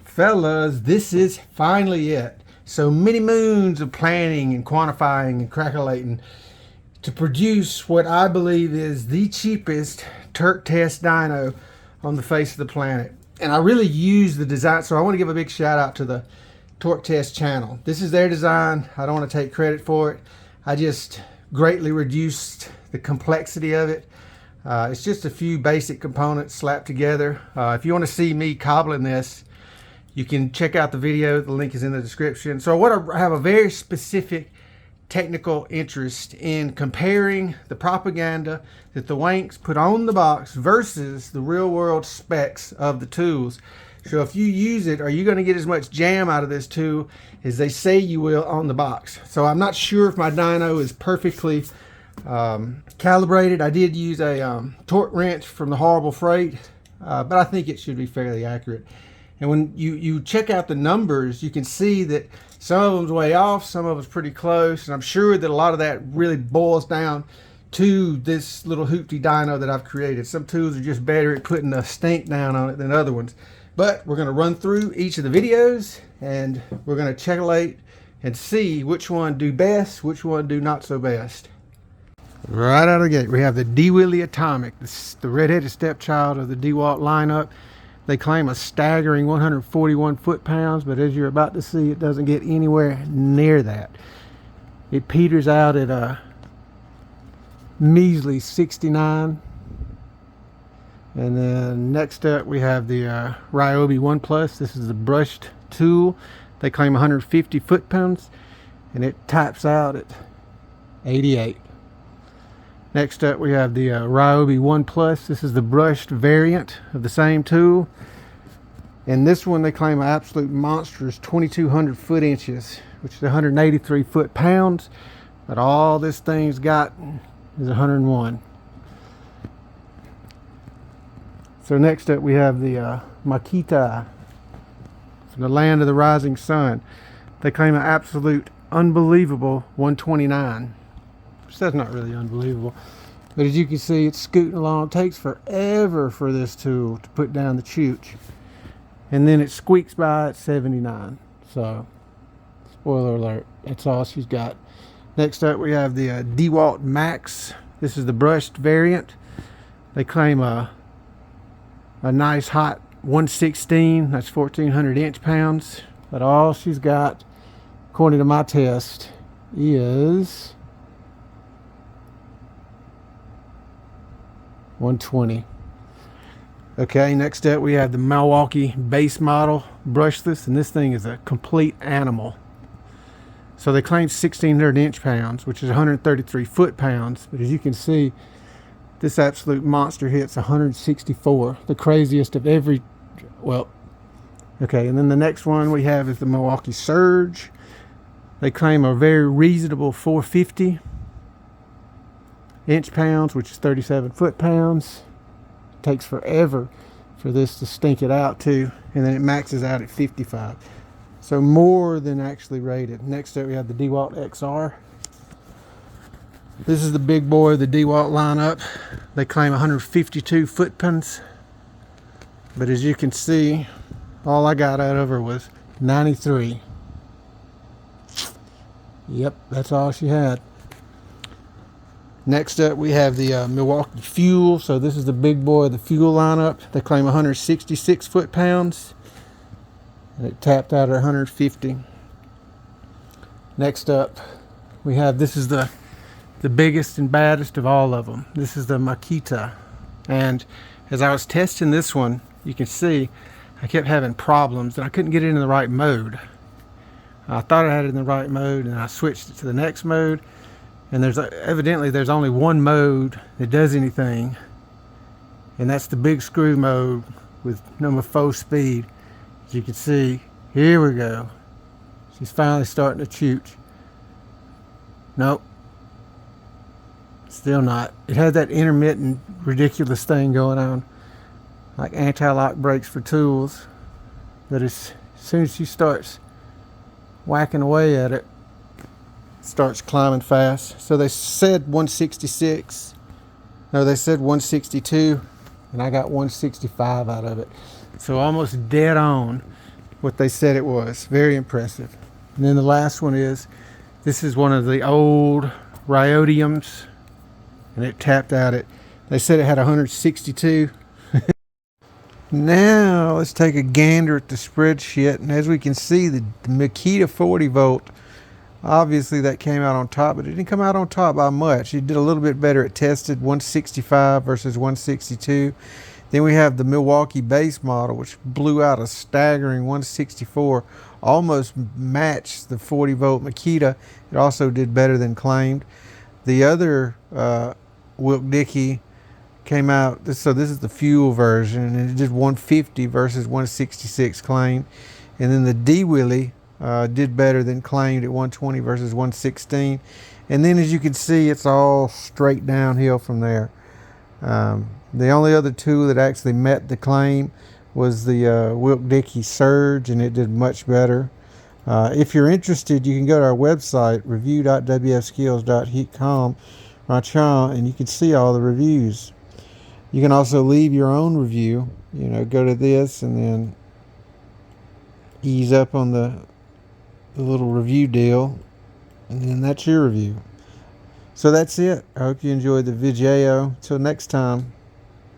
Fellas, this is finally it. So many moons of planning and quantifying and calculating to produce what I believe is the cheapest Turk test dyno on the face of the planet. And I really use the design, so I want to give a big shout out to the Torque Test channel. This is their design. I don't want to take credit for it. I just greatly reduced the complexity of it. It's just a few basic components slapped together. If you want to see me cobbling this, you can check out the video. The link is in the description. So I have a very specific technical interest in comparing the propaganda that the wanks put on the box versus the real world specs of the tools. So if you use it, are you going to get as much jam out of this tool as they say you will on the box? So I'm not sure if my dyno is perfectly calibrated. I did use a torque wrench from the Horrible Freight, but I think it should be fairly accurate. And when you check out the numbers, you can see that some of them's way off, some of them's pretty close, and I'm sure that a lot of that really boils down to this little hoopty dyno that I've created. Some tools are just better at putting a stink down on it than other ones. But we're going to run through each of the videos, and we're going to checkmate and see which one do best, which one do not so best. Right out of the gate, we have the Dewalt Atomic, the red-headed stepchild of the Dewalt lineup. They claim a staggering 141 foot-pounds, but as you're about to see, it doesn't get anywhere near that. It peters out at a measly 69. And then next up, we have the Ryobi ONE+. This is the brushed tool. They claim 150 foot-pounds, and it taps out at 88. Next up, we have the Ryobi ONE+. This is the brushed variant of the same tool. And this one, they claim an absolute monstrous 2,200 foot-inches, which is 183 foot-pounds. But all this thing's got is 101. So next up, we have the Makita from the land of the rising sun. They claim an absolute unbelievable 129. That's not really unbelievable, but as you can see, it's scooting along. It takes forever for this tool to put down the chooch, and then it squeaks by at 79. So spoiler alert, that's all she's got. Next up, we have the Dewalt Max. This is the brushed variant. They claim a nice hot 116, that's 1,400 inch-pounds, but all she's got, according to my test, is 120. Okay, next up we have the Milwaukee Base model brushless, and this thing is a complete animal. So they claim 1,600 inch-pounds, which is 133 foot-pounds, but as you can see, this absolute monster hits 164, the craziest of every, well, okay, and then the next one we have is the Milwaukee Surge. They claim a very reasonable 450 inch-pounds, which is 37 foot-pounds. It takes forever for this to stink it out too, and then it maxes out at 55. So more than actually rated. Next up we have the Dewalt XR. This is the big boy of the Dewalt lineup. They claim 152 foot-pounds, but as you can see, all I got out of her was 93. Yep, that's all she had. Next up, we have the Milwaukee Fuel. So this is the big boy of the Fuel lineup. They claim 166 foot-pounds, and it tapped out at 150. Next up, we have, this is the biggest and baddest of all of them. This is the Makita. And as I was testing this one, you can see I kept having problems, and I couldn't get it in the right mode. I thought I had it in the right mode, and I switched it to the next mode. And evidently there's only one mode that does anything, and that's the big screw mode with number 4 speed. As you can see, here we go. She's finally starting to chooch. Nope, still not. It had that intermittent ridiculous thing going on, like anti-lock brakes for tools, but as soon as she starts whacking away at it, starts climbing fast. So they said 166, no, they said 162, and I got 165 out of it. So almost dead on. what they said it was. Very impressive. And then the last one is, this is one of the old Ryobiums, and it tapped out at, they said it had 162. Now let's take a gander at the spreadsheet, and as we can see, the Makita 40 volt, obviously that came out on top, but it didn't come out on top by much. It did a little bit better. It tested 165 versus 162. Then we have the Milwaukee Base model, which blew out a staggering 164, almost matched the 40 volt Makita. It also did better than claimed. The other Wilk-Dickey came out, so this is the Fuel version, and it did 150 versus 166 claimed. And then the D-Willie did better than claimed at 120 versus 116. And then as you can see, it's all straight downhill from there. The only other tool that actually met the claim was the Wilk-Dickey Surge, and it did much better. If you're interested, you can go to our website, review.wfskills.com, and you can see all the reviews. You can also leave your own review. You know, go to this and then ease up on the little review deal, and then that's your review. So that's it. I hope you enjoyed the video. Till next time.